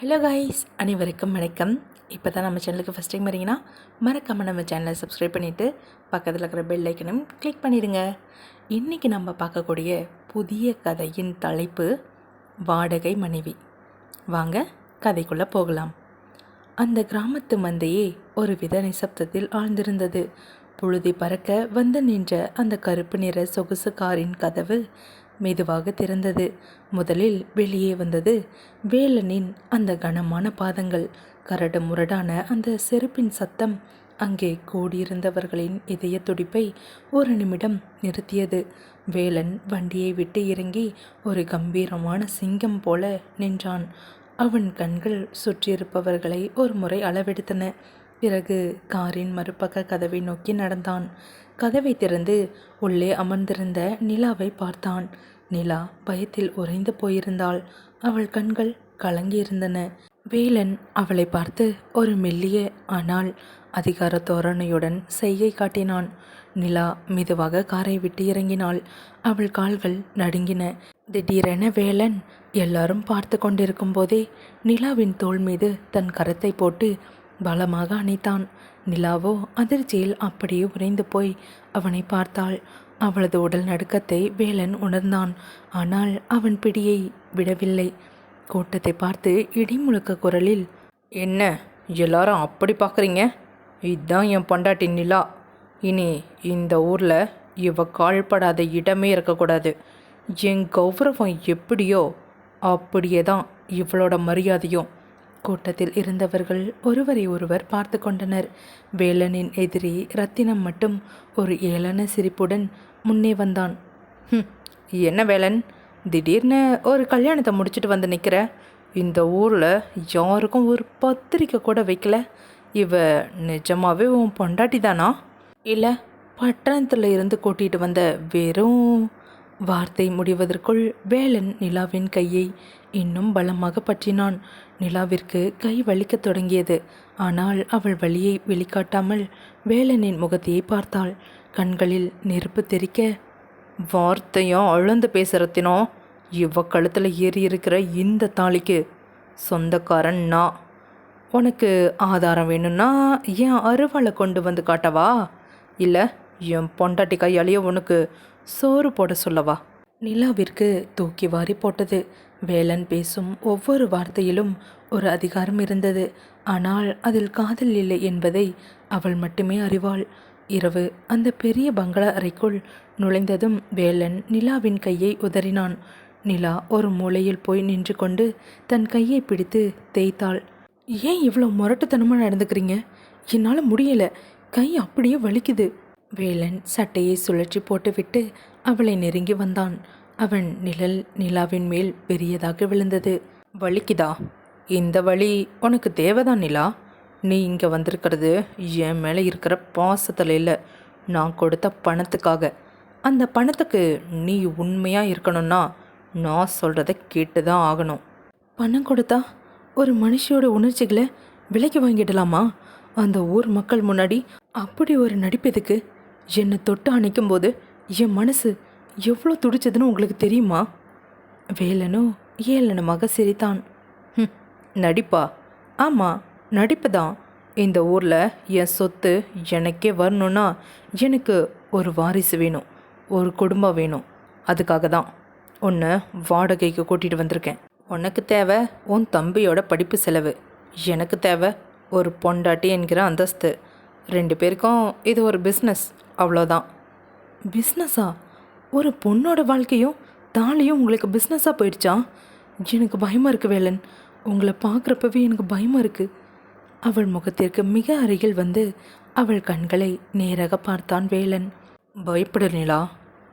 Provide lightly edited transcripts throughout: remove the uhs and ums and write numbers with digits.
Hello guys, அனைவருக்கும் வணக்கம். இப்போ தான் நம்ம சேனலுக்கு ஃபஸ்ட் டைம் வரீங்கன்னா மறக்காமல் நம்ம சேனலை சப்ஸ்கிரைப் பண்ணிவிட்டு பக்கத்தில் இருக்கிற பெல் ஐக்கனும் கிளிக் பண்ணிடுங்க. இன்றைக்கி நம்ம பார்க்கக்கூடிய புதிய கதையின் தலைப்பு வாடகை மனைவி. வாங்க கதைக்குள்ளே போகலாம். அந்த கிராமத்து மந்தையே ஒரு வித நிசப்தத்தில் ஆழ்ந்திருந்தது. புழுதி பறக்க வந்து நின்ற அந்த கருப்பு நிற சொகுசு காரின் கதவு மெதுவாக திறந்தது. முதலில் வெளியே வந்தது வேலனின் அந்த கனமான பாதங்கள். கரடு முரடான அந்த செருப்பின் சத்தம் அங்கே கூடியிருந்தவர்களின் இதய துடிப்பை ஒரு நிமிடம் நிறுத்தியது. வேலன் வண்டியை விட்டு இறங்கி ஒரு கம்பீரமான சிங்கம் போல நின்றான். அவன் கண்கள் சுற்றியிருப்பவர்களை ஒரு முறை அளவெடுத்தன. பிறகு காரின் மறுபக்க கதவை நோக்கி நடந்தான். கதவை திறந்து உள்ளே அமர்ந்திருந்த நிலாவை பார்த்தான். நிலா பயத்தில் உறைந்து போயிருந்தாள். அவள் கண்கள் கலங்கியிருந்தன. வேலன் அவளை பார்த்து ஒரு மெல்லிய ஆனால் அதிகார தோரணையுடன் செய்கை காட்டினான். நிலா மெதுவாக காரை விட்டு இறங்கினாள். அவள் கால்கள் நடுங்கின. திடீரென வேலன் எல்லாரும் பார்த்து கொண்டிருக்கும் போதே நிலாவின் தோள் மீது தன் கரத்தை போட்டு பலமாக அணைத்தான். நிலாவோ அதிர்ச்சியில் அப்படியே உறைந்து போய் அவனை பார்த்தாள். அவளது உடல் நடுக்கத்தை வேலன் உணர்ந்தான். ஆனால் அவன் பிடியை விடவில்லை. கூட்டத்தை பார்த்து இடிமுழக்க குரலில், "என்ன எல்லாரும் அப்படி பார்க்குறீங்க? இதுதான் என் பொண்டாட்டி நிலா. இனி இந்த ஊரில் இவ கால்படாத இடமே இருக்கக்கூடாது. என் கௌரவம் எப்படியோ அப்படியே தான் இவளோட மரியாதையும்." கூட்டத்தில் இருந்தவர்கள் ஒருவரை ஒருவர் பார்த்து கொண்டனர். வேலனின் எதிரி ரத்தினம் மட்டும் ஒரு ஏளன சிரிப்புடன் முன்னே வந்தான். என்ன வேலன், திடீர்னு ஒரு கல்யாணத்தை முடிச்சுட்டு வந்து நிற்கிற? இந்த ஊரில் யாருக்கும் ஒரு பத்திரிக்கை கூட வைக்கல. இவ நிஜமாவே உன் பொண்டாட்டி தானா, இல்லை பட்டணத்தில் இருந்து கூட்டிகிட்டு வந்த வெறும்... வார்த்தை முடிவதற்குள் வேலன் நிலாவின் கையை இன்னும் பலமாக பற்றினான். நிலாவிற்கு கை வலிக்கத் தொடங்கியது. ஆனால் அவள் வலியை வெளிக்காட்டாமல் வேலனின் முகத்தையே பார்த்தாள். கண்களில் நெருப்பு தெறிக்க, "வார்த்தையும் அழுந்து பேசுறத்தினோ, இவ கழுத்தில் ஏறி இருக்கிற இந்த தாலிக்கு சொந்தக்காரன் நான். உனக்கு ஆதாரம் வேணும்னா என் அருவாளை கொண்டு வந்து காட்டவா? இல்லை என் பொண்டாட்டி கையாலேயே உனக்கு சோறு போட சொல்லவா?" நிலாவிற்கு தூக்கி வாரி போட்டது. வேலன் பேசும் ஒவ்வொரு வார்த்தையிலும் ஒரு அதிகாரம் இருந்தது. ஆனால் அதில் காதல் இல்லை என்பதை அவள் மட்டுமே அறிவாள். இரவு அந்த பெரிய பங்களா அறைக்குள் நுழைந்ததும் வேலன் நிலாவின் கையை உதறினான். நிலா ஒரு மூலையில் போய் நின்று கொண்டு தன் கையை பிடித்து தேய்த்தாள். "ஏன் இவ்வளோ முரட்டுத்தனமாக நடந்துக்கிறீங்க? என்னால் முடியல, கை அப்படியே வலிக்குது." வேலன் சட்டையை சுழற்றி போட்டுவிட்டு அவளை நெருங்கி வந்தான். அவன் நிழல் நிலாவின் மேல் பெரியதாக விழுந்தது. "வலிக்குதா? இந்த வலி உனக்கு தேவைதான் நிலா. நீ இங்கே வந்திருக்கிறது என் மேலே இருக்கிற பாசத்தில் இல்லை, நான் கொடுத்த பணத்துக்காக. அந்த பணத்துக்கு நீ உண்மையாக இருக்கணும்னா நான் சொல்கிறத கேட்டு தான் ஆகணும்." "பணம் கொடுத்தா ஒரு மனுஷியோட உணர்ச்சிகளை விலைக்கு வாங்கிடலாமா? அந்த ஊர் மக்கள் முன்னாடி அப்படி ஒரு நடிப்பதுக்கு? என்னை தொட்டு அணைக்கும் போது என் மனசு எவ்வளோ துடிச்சதுன்னு உங்களுக்கு தெரியுமா?" வேலனோ ஏளனமாக சிரித்தான். நடிப்பா? ஆமாம், நடிப்பு தான். இந்த ஊரில் என் சொத்து எனக்கே வரணும்னா எனக்கு ஒரு வாரிசு வேணும், ஒரு குடும்பம் வேணும். அதுக்காக தான் உன்னை வாடகைக்கு கூட்டிகிட்டு வந்திருக்கேன். உனக்கு தேவை உன் தம்பியோட படிப்பு செலவு, எனக்கு தேவை ஒரு பொண்டாட்டி என்கிற அந்தஸ்து. 2 பேருக்கும் இது ஒரு பிஸ்னஸ், அவ்வளோதான்." "பிஸ்னஸா? ஒரு பொண்ணோட வாழ்க்கையும் தாலியும் உங்களுக்கு பிஸ்னஸாக போயிடுச்சா? எனக்கு பயமாக இருக்குது வேலன். உங்களை பார்க்குறப்பவே எனக்கு பயமாக இருக்குது." அவள் முகத்திற்கு மிக அருகில் வந்து அவள் கண்களை நேராக பார்த்தான் வேலன். "பயப்பட நிலா,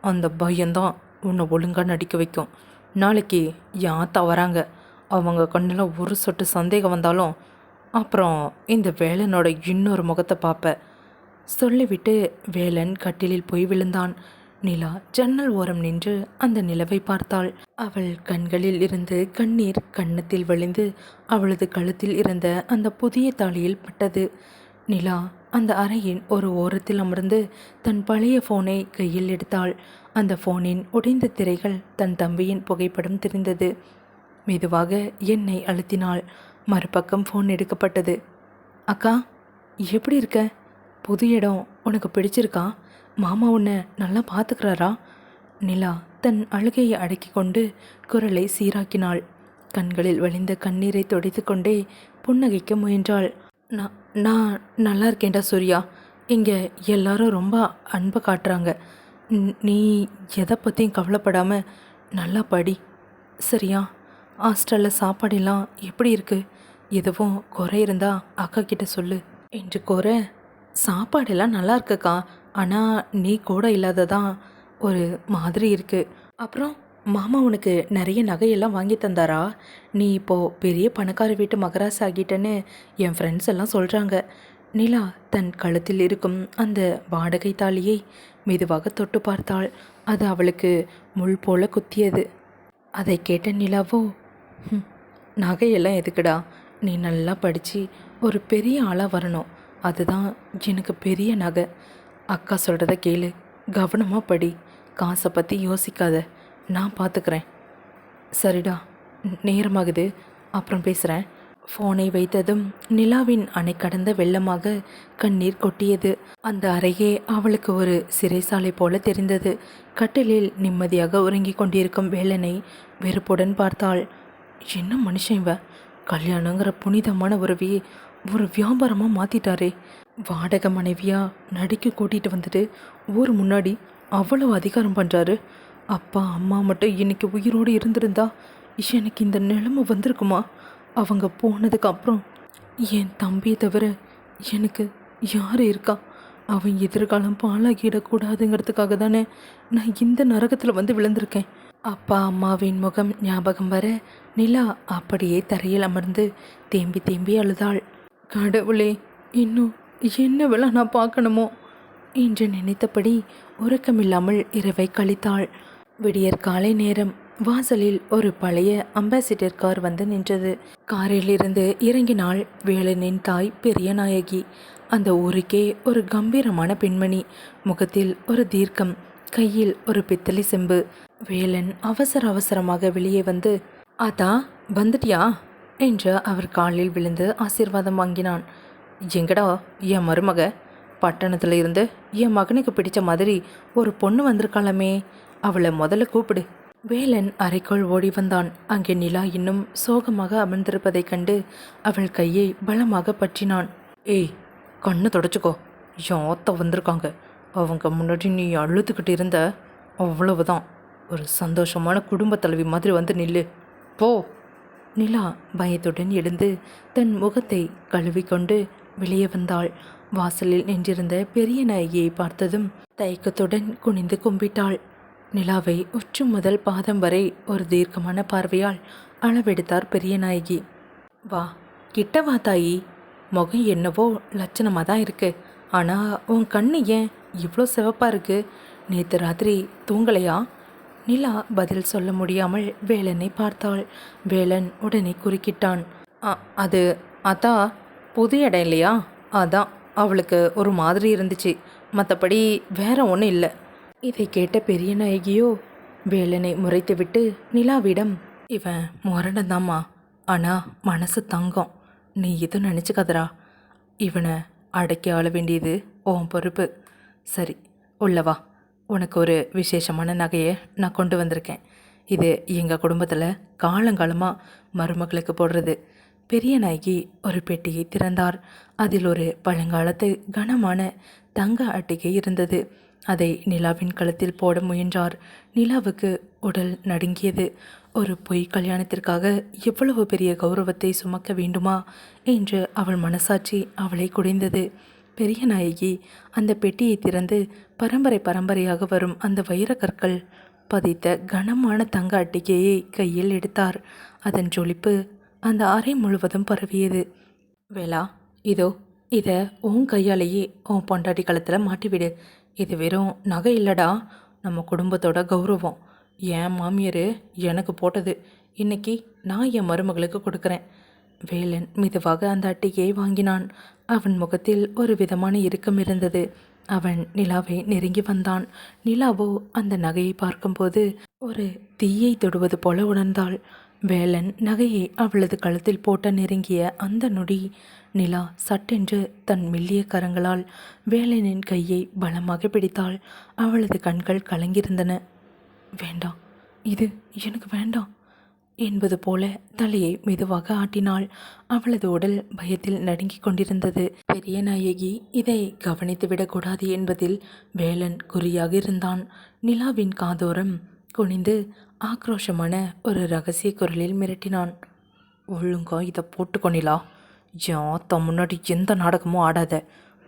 அந்த பயம்தான் உன்னை ஒழுங்காக நடிக்க வைக்கும். நாளைக்கு யாத்தா வராங்க, அவங்க கண்ணில் ஒரு சொட்டு சந்தேகம் வந்தாலும் அப்புறம் இந்த வேலனோட இன்னொரு முகத்தை பார்ப்ப." சொல்லிவிட்டு வேலன் கட்டிலில் போய் விழுந்தான். நிலா ஜன்னல் ஓரம் நின்று அந்த நிலவை பார்த்தாள். அவள் கண்களில் இருந்து கண்ணீர் கன்னத்தில் வழிந்து அவளது கழுத்தில் இருந்த அந்த புதிய தாலியில் பட்டது. நிலா அந்த அறையின் ஒரு ஓரத்தில் அமர்ந்து தன் பழைய ஃபோனை கையில் எடுத்தாள். அந்த ஃபோனின் உடைந்த திரைகள் தன் தம்பியின் புகைப்படம் தெரிந்தது. மெதுவாக எண்ணெய் அழுத்தினாள். மறுபக்கம் ஃபோன் எடுக்கப்பட்டது. அக்கா, எப்படி இருக்க? புது இடம் உனக்கு பிடிச்சிருக்கா? மாமா உன்னை நல்லா பார்த்துக்கிறாரா? நிலா தன் அழுகையை அடக்கி கொண்டு குரலை சீராக்கினாள். கண்களில் வழிந்த கண்ணீரை துடைத்து கொண்டே புன்னகைக்க முயன்றாள். நான் நான் நல்லா இருக்கேன்டா சூர்யா. இங்கே எல்லாரும் ரொம்ப அன்பை காட்டுறாங்க. நீ எதை பற்றியும் கவலைப்படாமல் நல்லா படி, சரியா? ஹாஸ்டலில் சாப்பாடெல்லாம் எப்படி இருக்கு? எதுவும் குறை இருந்தா அக்கா கிட்ட சொல்லு என்று கூற, சாப்பாடெல்லாம் நல்லா இருக்குக்கா, ஆனால் நீ கூட இல்லாததான் ஒரு மாதிரி இருக்கு. அப்புறம் மாமா உனக்கு நிறைய நகையெல்லாம் வாங்கி தந்தாரா? நீ இப்போது பெரிய பணக்கார வீட்டு மகராசி ஆகிட்டேன்னு என் ஃப்ரெண்ட்ஸ் எல்லாம் சொல்கிறாங்க. நிலா தன் கழுத்தில் இருக்கும் அந்த வாடகை தாலியை மெதுவாக தொட்டு பார்த்தாள். அது அவளுக்கு முள் போல குத்தியது. அதை கேட்ட நிலாவோ, நகையெல்லாம் எதுக்குடா? நீ நல்லா படித்து ஒரு பெரிய ஆளாக வரணும், அதுதான் எனக்கு பெரிய நகை. அக்கா சொல்கிறத கேளு, கவனமாக படி, காசை பற்றி யோசிக்காத, நான் பார்த்துக்கிறேன். சரிடா, நேரமாகுது, அப்புறம் பேசுகிறேன். ஃபோனை வைத்ததும் நிலாவின் அணை கடந்த வெள்ளமாக கண்ணீர் கொட்டியது. அந்த அறையே அவளுக்கு ஒரு சிறைசாலை போல தெரிந்தது. கட்டிலில் நிம்மதியாக உறங்கிக் கொண்டிருக்கும் வேலனை வெறுப்புடன் பார்த்தாள். என்ன மனுஷன் இவ! கல்யாணங்கிற புனிதமான உறவையே ஒரு வியாபாரமாக மாற்றிட்டாரே. வாடகை மனைவியாக நடிக்க கூட்டிகிட்டு வந்துட்டு ஊர் முன்னாடி அவ்வளவு அதிகாரம் பண்ணுறாரு. அப்பா அம்மா மட்டும் இன்னைக்கு உயிரோடு இருந்திருந்தா எனக்கு இந்த நிலைமை வந்திருக்குமா? அவங்க போனதுக்கு அப்புறம் என் தம்பியை தவிர எனக்கு யார் இருக்கா? அவன் எதிர்காலம் பாழாகிடக்கூடாதுங்கிறதுக்காக தானே நான் இந்த நரகத்தில் வந்து விழுந்திருக்கேன். அப்பா அம்மாவின் முகம் ஞாபகம் வர நிலா அப்படியே தரையில் அமர்ந்து தேம்பி தேம்பி அழுதாள். கடவுளே, இன்னும் என்ன வேலை நான் பார்க்கணுமோ என்று நினைத்தபடி உறக்கமில்லாமல் இரவை கழித்தாள். விடியற் காலை நேரம். வாசலில் ஒரு பழைய அம்பாசிடர் கார் வந்து நின்றது. காரில் இருந்து இறங்கினாள் வேலனின் தாய் பெரிய நாயகி. அந்த ஊருக்கே ஒரு கம்பீரமான பெண்மணி. முகத்தில் ஒரு தீர்க்கம், கையில் ஒரு பித்தளை செம்பு. வேலன் அவசர அவசரமாக வெளியே வந்து, "ஆத்தா, வந்துட்டியா?" என்று அவர் காலில் விழுந்து ஆசீர்வாதம் வாங்கினான். "எங்கடா என் மருமக? பட்டணத்தில் இருந்து என் மகனுக்கு பிடிச்ச மாதிரி ஒரு பொண்ணு வந்திருக்காளமே, அவளை முதல்ல கூப்பிடு." வேலன் அறைக்குள் ஓடி வந்தான். அங்கே நிலா இன்னும் சோகமாக அமர்ந்திருப்பதைக் கண்டு அவள் கையை பலமாக பற்றினான். "ஏய், கண்ணை தொடச்சிக்கோ, என் ஆத்தா வந்திருக்காங்க. அவங்க முன்னாடி நீ அழுதுகிட்டு இருந்த, அவ்வளவுதான். ஒரு சந்தோஷமான குடும்ப தலைவி மாதிரி வந்து நில்லு, போ." நிலா பயத்துடன் எழுந்து தன் முகத்தை கழுவிக்கொண்டு வெளியே வந்தாள். வாசலில் நின்றிருந்த பெரிய நாயகியை பார்த்ததும் தயக்கத்துடன் குனிந்து கும்பிட்டாள். நிலாவை உச்சி முதல் பாதம் வரை ஒரு தீர்க்கமான பார்வையால் அளவெடுத்தார் பெரிய நாயகி. "வா, கிட்ட வா தாயி. முகம் என்னவோ லட்சணமாக தான் இருக்கு, ஆனால் உன் கண்ணு ஏன் இவ்வளோ சிவப்பாக இருக்கு? நேற்று ராத்திரி தூங்கலையா?" நிலா பதில் சொல்ல முடியாமல் வேலனை பார்த்தாள். வேலன் உடனே குறுக்கிட்டான். அது அதா புது இடம் இல்லையா, அதான் அவளுக்கு ஒரு மாதிரி இருந்துச்சு, மற்றபடி வேற ஒன்றும் இல்லை." இதை கேட்ட பெரிய நாயகியோ வேலனை முறைத்துவிட்டு நிலாவிடம், "இவன் முரடந்தாம்மா, ஆனால் மனசு தங்கம். நீ எதுவும் நினச்சிக்காதரா. இவனை அடக்கி ஆள வேண்டியது உன் பொறுப்பு. சரி, உள்ளவா. உனக்கு ஒரு விசேஷமான நகையை நான் கொண்டு வந்திருக்கேன். இது எங்கள் குடும்பத்தில் காலங்காலமாக மருமகளுக்கு போடுறது." பெரிய நாயகி ஒரு பெட்டியை திறந்தார். அதில் ஒரு பழங்காலத்து கனமான தங்க அட்டிகை இருந்தது. அதை நிலாவின் கழுத்தில் போட முயன்றார். நிலாவுக்கு உடல் நடுங்கியது. ஒரு பொய் கல்யாணத்திற்காக எவ்வளவு பெரிய கௌரவத்தை சுமக்க வேண்டுமா என்று அவள் மனசாட்சி அவளை குடைந்தது. பெரிய நாயகி அந்த பெட்டியை திறந்து பரம்பரை பரம்பரையாக வரும் அந்த வைரக்கற்கள் பதித்த கனமான தங்க அட்டிகையை கையில் எடுத்தார். அதன் ஜொலிப்பு அந்த அறை முழுவதும் பரவியது. "வேலா, இதோ இதை உன் கையாலேயே உன் பொண்டாட்டி களத்தில் மாட்டிவிடு. இது வெறும் நகை இல்லடா, நம்ம குடும்பத்தோட கௌரவம். என் மாமியார் எனக்கு போட்டது, இன்னைக்கு நான் என் மருமகளுக்கு கொடுக்குறேன்." வேலன் மெதுவாக அந்த அட்டிகையை வாங்கினான். அவன் முகத்தில் ஒரு விதமான இறுக்கம் இருந்தது. அவன் நிலாவை நெருங்கி வந்தான். நிலாவோ அந்த நகையை பார்க்கும்போது ஒரு தீயை தொடுவது போல உணர்ந்தாள். வேலன் நகையை அவளது கழுத்தில் போட்ட நெருங்கிய அந்த நொடி நிலா சட்டென்று தன் மெல்லிய கரங்களால் வேலனின் கையை பலமாக பிடித்தாள். அவளது கண்கள் கலங்கியிருந்தன. வேண்டாம், இது எனக்கு வேண்டாம் என்பது போல தலையை மெதுவாக ஆட்டினாள். அவளது உடல் பயத்தில் நடுங்கிக் கொண்டிருந்தது. பெரிய நாயகி இதை கவனித்துவிடக்கூடாது என்பதில் வேலன் குறியாக இருந்தான். நிலாவின் காதோரம் குனிந்து ஆக்ரோஷமான ஒரு ரகசிய குரலில் மிரட்டினான். ஒழுங்கா இதை போட்டுக்கொண்டிலா, யாத்த முன்னாடி எந்த நாடகமும் ஆடாத.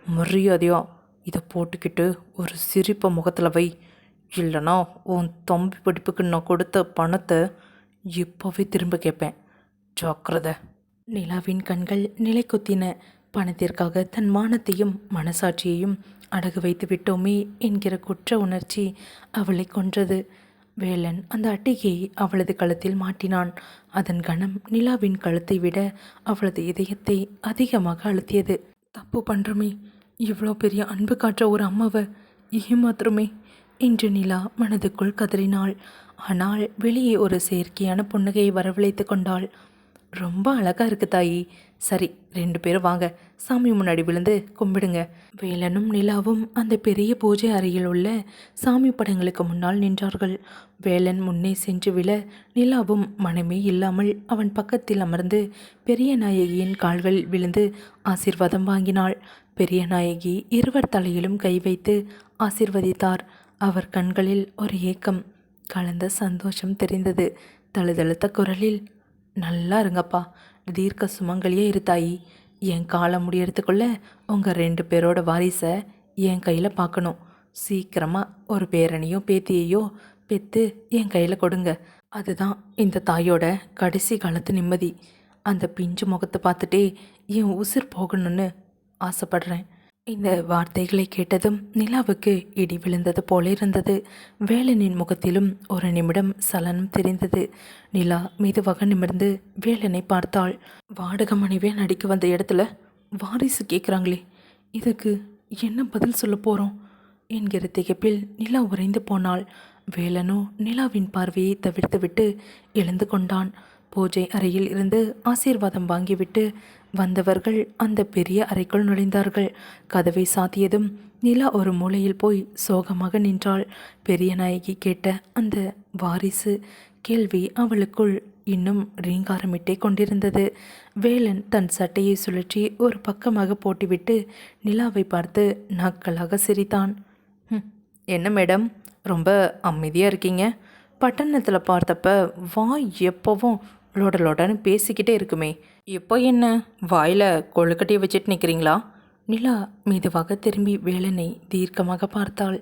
மரியாதையா இதை போட்டுக்கிட்டு ஒரு சிரிப்பை முகத்தில் வை. இல்லைனா உன் தம்பி படிப்புக்கு நான் கொடுத்த பணத்தை இப்போவே திரும்ப கேட்பேன். ஜாக்கிரதை. நிலாவின் கண்கள் நிலை குத்தின. பணத்திற்காக தன் மானத்தையும் மனசாட்சியையும் அடகு வைத்து விட்டோமே என்கிற குற்ற உணர்ச்சி அவளை கொன்றது. வேலன் அந்த அட்டிகையை அவளது கழுத்தில் மாட்டினான். அதன் கணம் நிலாவின் கழுத்தை விட அவளது இதயத்தை அதிகமாக அழுத்தியது. தப்பு பண்ணுறோமே, இவ்வளோ பெரிய அன்பு காற்ற ஒரு அம்மாவை ஏமாத்துறோமே என்று நிலா மனதுக்குள் கதறினாள். ஆனால் வெளியே ஒரு செயற்கையான புன்னகையை வரவழைத்து கொண்டாள். ரொம்ப அழகா இருக்கு தாயி. சரி, 2 பேரும் வாங்க, சாமி முன்னாடி விழுந்து கும்பிடுங்க. வேலனும் நிலாவும் அந்த பெரிய பூஜை அறையில் உள்ள சாமி படங்களுக்கு முன்னால் நின்றார்கள். வேலன் முன்னே சென்று விழ நிலாவும் மனமே இல்லாமல் அவன் பக்கத்தில் அமர்ந்து பெரிய நாயகியின் கால்கள் விழுந்து ஆசீர்வாதம் வாங்கினாள். பெரிய நாயகி இருவர் தலையிலும் கை வைத்து ஆசீர்வதித்தார். அவர் கண்களில் ஒரு ஏக்கம் கலந்த சந்தோஷம் தெரிந்தது. தழுதழுத்த குரலில், நல்லா இருங்கப்பா, தீர்க்க சுமங்கலியே இருத்தாயி. என் காலம் முடியறதுக்குள்ள உங்கள் 2 பேரோட வாரிசை என் கையில் பார்க்கணும். சீக்கிரமாக ஒரு பேரனையோ பேத்தியையோ பெற்று என் கையில் கொடுங்க. அதுதான் இந்த தாயோட கடைசி காலத்து நிம்மதி. அந்த பிஞ்சு முகத்தை பார்த்துட்டே என் உசிர் போகணும்னு ஆசைப்படுறேன். இந்த வார்த்தைகளை கேட்டதும் நிலாவுக்கு இடி விழுந்தது போல இருந்தது. வேலனின் முகத்திலும் ஒரு நிமிடம் சலனம் தெரிந்தது. நிலா மெதுவாக நிமிர்ந்து வேலனை பார்த்தாள். வாடகை மனைவியா நடிக்க வந்த இடத்துல வாரிசு கேட்குறாங்களே, இதுக்கு என்ன பதில் சொல்ல போகிறோம் என்கிற திகைப்பில் நிலா உறைந்து போனாள். வேலனோ நிலாவின் பார்வையை தவிர்த்துவிட்டு எழுந்து கொண்டான். பூஜை அறையில் இருந்து ஆசீர்வாதம் வாங்கிவிட்டு வந்தவர்கள் அந்த பெரிய அறைக்குள் நுழைந்தார்கள். கதவை சாத்தியதும் நிலா ஒரு மூலையில் போய் சோகமாக நின்றாள். பெரிய நாயகி கேட்ட அந்த வாரிசு கேள்வி அவளுக்குள் இன்னும் ரீங்காரமிட்டே கொண்டிருந்தது. வேலன் தன் சட்டையை சுழற்றி ஒரு பக்கமாக போட்டுவிட்டு நிலாவை பார்த்து நாட்களாக சிரித்தான். என்ன மேடம், ரொம்ப அமைதியாக இருக்கீங்க? பட்டணத்தில் பார்த்தப்ப வாய் எப்போவும் லொடலொடன்னு பேசிக்கிட்டே இருக்குமே, இப்போ என்ன வாயில் கொழுக்கட்டையை வச்சுட்டு நிற்கிறீங்களா? நிலா மெதுவாக திரும்பி வேலனை தீர்க்கமாக பார்த்தாள்.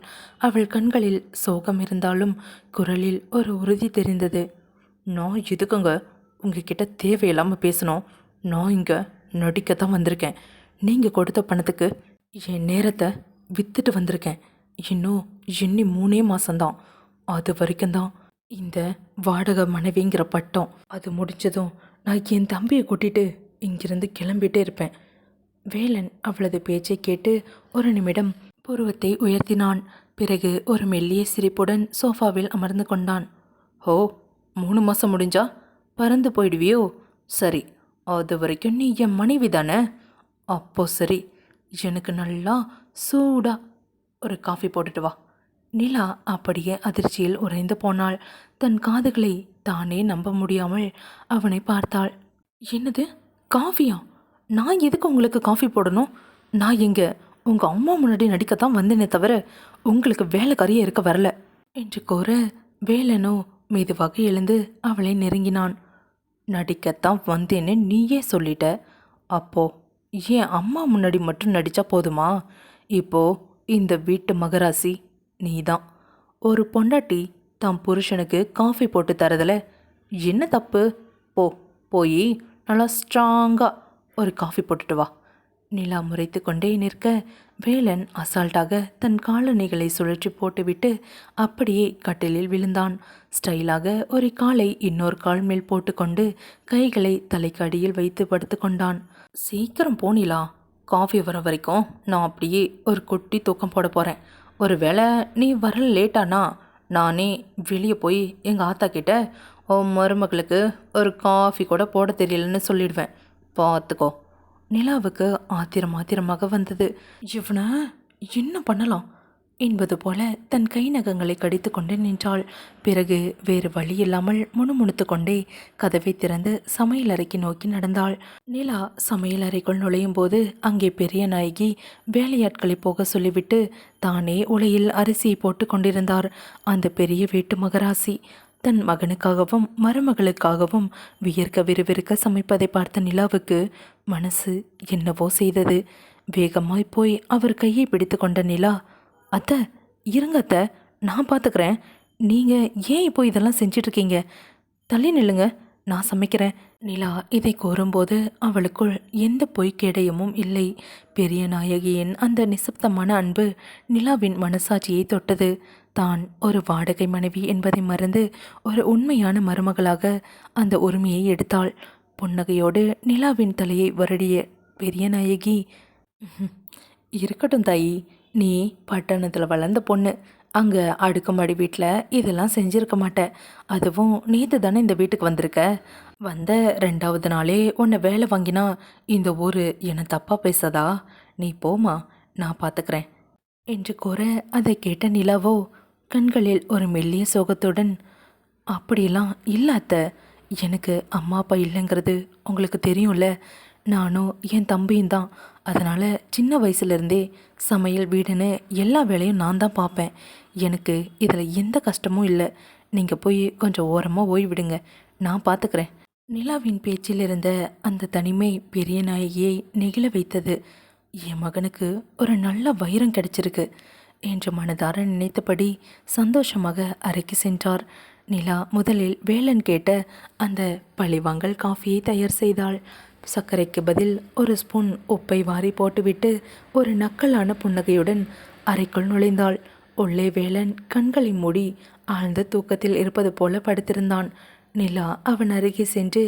அவள் கண்களில் சோகம் இருந்தாலும் குரலில் ஒரு உறுதி தெரிந்தது. நான் எதுக்குங்க உங்ககிட்ட தேவையில்லாமல் பேசணும்? நான் இங்கே நடிக்கத்தான் வந்திருக்கேன். நீங்கள் கொடுத்த பணத்துக்கு என் நேரத்தை விற்றுட்டு வந்திருக்கேன். இன்னும் எண்ணி 3 மாதம்தான். அது வரைக்கும் தான் இந்த வாடகை மனைவிங்கிற பட்டம். அது முடிஞ்சதும் நான் என் தம்பியை கூட்டிகிட்டு இங்கிருந்து கிளம்பிட்டே இருப்பேன். வேலன் அவளது பேச்சை கேட்டு ஒரு நிமிடம் புருவத்தை உயர்த்தினான். பிறகு ஒரு மெல்லிய சிரிப்புடன் சோஃபாவில் அமர்ந்து கொண்டான். ஓ, 3 மாதம் முடிஞ்சா பறந்து போயிடுவியோ? சரி, அது வரைக்கும் நீ என் மனைவி தானே? அப்போ சரி, எனக்கு நல்லா சூடா ஒரு காஃபி போட்டுட்டு வா. நிலா அப்படியே அதிர்ச்சியில் உறைந்து போனாள். தன் காதுகளை தானே நம்ப முடியாமல் அவனை பார்த்தாள். என்னது, காஃபியா? நான் எதுக்கு உங்களுக்கு காஃபி போடணும்? நான் இங்கே உங்கள் அம்மா முன்னாடி நடிக்கத்தான் வந்தேனே தவிர உங்களுக்கு வேலைக்காரியே இருக்க வரல என்று கூற வேலனோ மெதுவாக எழுந்து அவளை நெருங்கினான். நடிக்கத்தான் வந்தேன்னு நீயே சொல்லிட்ட. அப்போ என் அம்மா முன்னாடி மட்டும் நடித்தா போதுமா? இப்போ இந்த வீட்டு மகராசி நீதான். ஒரு பொண்டாட்டி தம் புருஷனுக்கு காஃபி போட்டு தரதில் என்ன தப்பு? போய் நல்லா ஸ்ட்ராங்காக ஒரு காஃபி போட்டுட்டு வா. நிலா முறைத்து கொண்டே நிற்க வேலன் அசால்ட்டாக தன் காலணிகளை சுழற்றி போட்டுவிட்டு அப்படியே கட்டிலில் விழுந்தான். ஸ்டைலாக ஒரு காலை இன்னொரு கால் மேல் போட்டுக்கொண்டு கைகளை தலைக்கு அடியில் வைத்து படுத்து கொண்டான். சீக்கிரம் போனிலா, காஃபி வர வரைக்கும் நான் அப்படியே ஒரு குட்டி தூக்கம் போட போகிறேன். ஒரு வேளை நீ வரல லேட்டானா நானே வெளியே போய் எங்கள் ஆத்தா கிட்ட உன் மருமகளுக்கு ஒரு காஃபி கூட போட தெரியலன்னு சொல்லிடுவேன், பார்த்துக்கோ. நிலாவுக்கு ஆத்திரமாக வந்தது. இவனை என்ன பண்ணலாம் என்பது போல தன் கை நகங்களை கடித்து கொண்டு நின்றாள். பிறகு வேறு வழி இல்லாமல் முணுமுணுத்து கொண்டே கதவை திறந்து சமையல் அறைக்கு நோக்கி நடந்தாள். நிலா சமையல் அறைக்குள் நுழையும் போது அங்கே பெரிய நாயகி வேலையாட்களை போக சொல்லிவிட்டு தானே உலையில் அரிசியை போட்டு கொண்டிருந்தார். அந்த பெரிய வீட்டு மகராசி தன் மகனுக்காகவும் மருமகளுக்காகவும் வியர்க்க விறுவிறுக்க சமைப்பதை பார்த்த நிலாவுக்கு மனசு என்னவோ செய்தது. வேகமாய் போய் அவர் கையை பிடித்து கொண்ட நிலா, அத்தை இருங்க அத்தை, நான் பார்த்துக்கிறேன். நீங்கள் ஏன் இப்போ இதெல்லாம் செஞ்சிட்ருக்கீங்க? தள்ளி நில்லுங்க, நான் சமைக்கிறேன். நிலா இதை கூறும்போது அவளுக்குள் எந்த பொய்க்கேடயமும் இல்லை. பெரிய நாயகியின் அந்த நிசப்தமான அன்பு நிலாவின் மனசாட்சியை தொட்டது. தான் ஒரு வாடகை மனைவி என்பதை மறந்து ஒரு உண்மையான மருமகளாக அந்த உரிமையை எடுத்தாள். புன்னகையோடு நிலாவின் தலையை வருடிய பெரிய நாயகி, இருக்கட்டும் தாயி, நீ பட்டணத்தில் வளர்ந்த பொண்ணு, அங்கே அடுக்குமாடி வீட்டில் இதெல்லாம் செஞ்சுருக்க மாட்டேன். அதுவும் நேற்று தானே இந்த வீட்டுக்கு வந்திருக்க. வந்த 2வது நாளே உன்னை வேலை வாங்கினா இந்த ஊர் என்னை தப்பாக பேசாதா? நீ போமா, நான் பார்த்துக்கிறேன் என்று கூற அதை கேட்ட நிலாவோ கண்களில் ஒரு மெல்லிய சோகத்துடன், அப்படியெல்லாம் இல்லை அத்தை, எனக்கு அம்மா அப்பா இல்லைங்கிறது உங்களுக்கு தெரியும்ல. நானும் என் தம்பியும் தான். அதனால் சின்ன வயசுலேருந்தே சமையல் வீடுன்னு எல்லா வேலையும் நான் தான் பார்ப்பேன். எனக்கு இதில் எந்த கஷ்டமும் இல்லை. நீங்கள் போய் கொஞ்சம் ஓரமாக ஓய்விடுங்க, நான் பார்த்துக்கிறேன். நிலாவின் பேச்சில் இருந்த அந்த தனிமை பெரிய நாயகியை நெகிழ வைத்தது. என் மகனுக்கு ஒரு நல்ல வைரம் கிடைச்சிருக்கு என்று மனதார நினைத்தபடி சந்தோஷமாக அறைக்கு சென்றார். நிலா முதலில் வேலன் கேட்ட அந்த பழிவாங்கல் காஃபியை தயார் செய்தாள். சர்க்கரைக்கு பதில் ஒரு ஸ்பூன் உப்பை வாரி போட்டுவிட்டு ஒரு நக்கலான புன்னகையுடன் அறைக்குள் நுழைந்தாள். உள்ளே வேலன் கண்களை மூடி ஆழ்ந்த தூக்கத்தில் இருப்பது போல படுத்திருந்தான். நிலா அவன் அருகே சென்று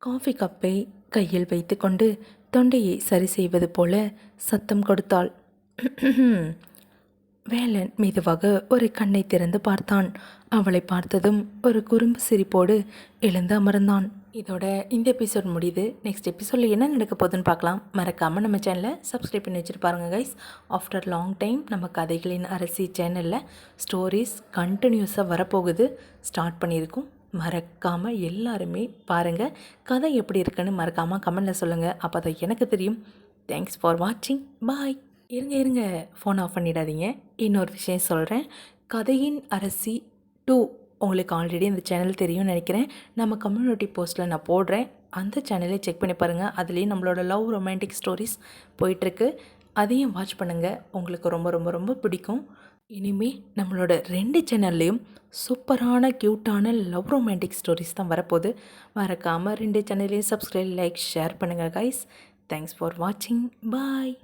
காஃபி கப்பை கையில் வைத்து கொண்டு தொண்டையை சரி செய்வது போல சத்தம் கொடுத்தாள். வேலன் மெதுவாக ஒரு கண்ணை திறந்து பார்த்தான். அவளை பார்த்ததும் ஒரு குறும்பு சிரிப்போடு எழுந்து அமர்ந்தான். இதோட இந்த எபிசோட் முடியுது. நெக்ஸ்ட் எபிசோடில் என்ன நடக்க போகுதுன்னு பார்க்கலாம். மறக்காமல் நம்ம சேனலை சப்ஸ்கிரைப் பண்ணி வச்சுட்டு பாருங்கள் கைஸ். ஆஃப்டர் லாங் டைம் நம்ம கதைகளின் அரசி சேனலில் ஸ்டோரிஸ் கண்டினியூஸாக வரப்போகுது. ஸ்டார்ட் பண்ணியிருக்கோம். மறக்காமல் எல்லாருமே பாருங்கள். கதை எப்படி இருக்குன்னு மறக்காமல் கமெண்டில் சொல்லுங்கள். அப்போ தான் எனக்கு தெரியும். தேங்க்ஸ் ஃபார் வாட்சிங். பாய். இருங்க, ஃபோன் ஆஃப் பண்ணிடாதீங்க. இன்னொரு விஷயம் சொல்கிறேன். கதையின் அரசி 2 உங்களுக்கு ஆல்ரெடி இந்த சேனல் தெரியும்னு நினைக்கிறேன். நம்ம கம்யூனிட்டி போஸ்ட்டில் நான் போடுறேன். அந்த சேனலை செக் பண்ணி பாருங்கள். அதுலேயும் நம்மளோட லவ் ரொமான்டிக் ஸ்டோரிஸ் போயிட்டுருக்கு. அதையும் வாட்ச் பண்ணுங்கள். உங்களுக்கு ரொம்ப ரொம்ப ரொம்ப பிடிக்கும். இனிமேல் நம்மளோட 2 சேனல்லையும் சூப்பரான க்யூட்டான லவ் ரொமான்டிக் ஸ்டோரிஸ் தான் வரப்போகுது. மறக்காமல் 2 சேனல்லையும் சப்ஸ்கிரைப், லைக், ஷேர் பண்ணுங்கள் கைஸ். தேங்க்ஸ் ஃபார் வாட்சிங். பாய்.